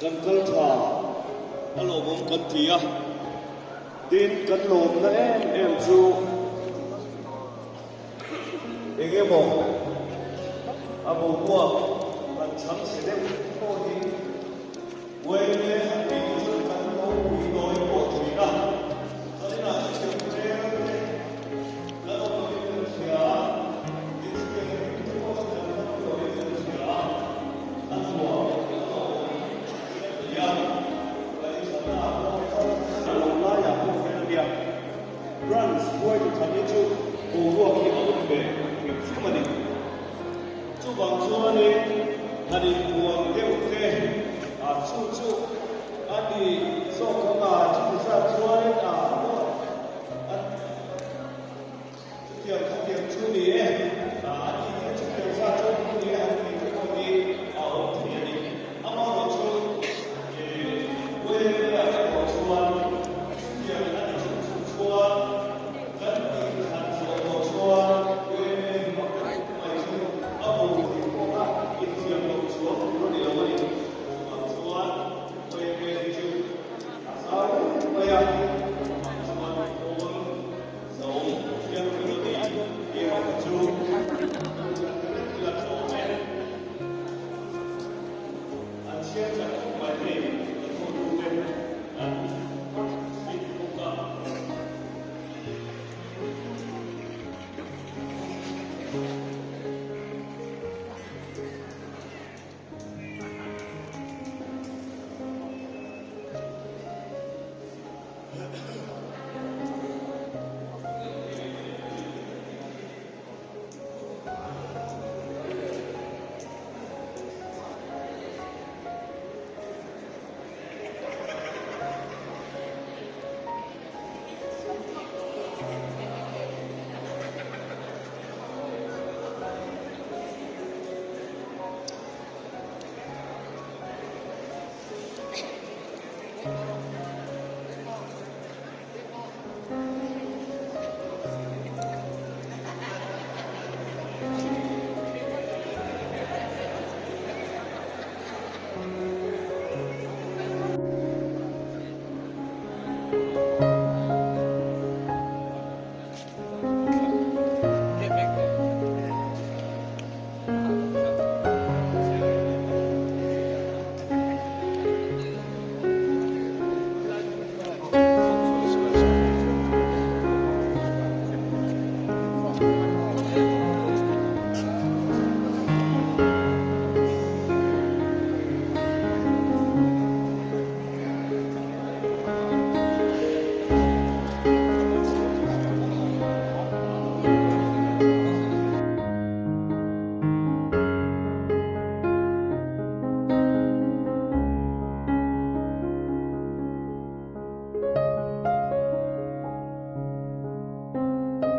gần cơ thả nó lộ bóng cần thía tin cần lộn nó em chú anh em bộ bộ mua bạn chẳng sẽ đem thôi đi quên lên hành vi của chúng ta không bị đôi bộ thủy ra cho nên là chỉ cần thế là nó có những cái gì á những cái có thể là nó có những cái gì á ăn uống Runs boy to come into who walk in open bed with somebody. Chú bằng chú này là đi buồn kêu kê chú chú anh đi do không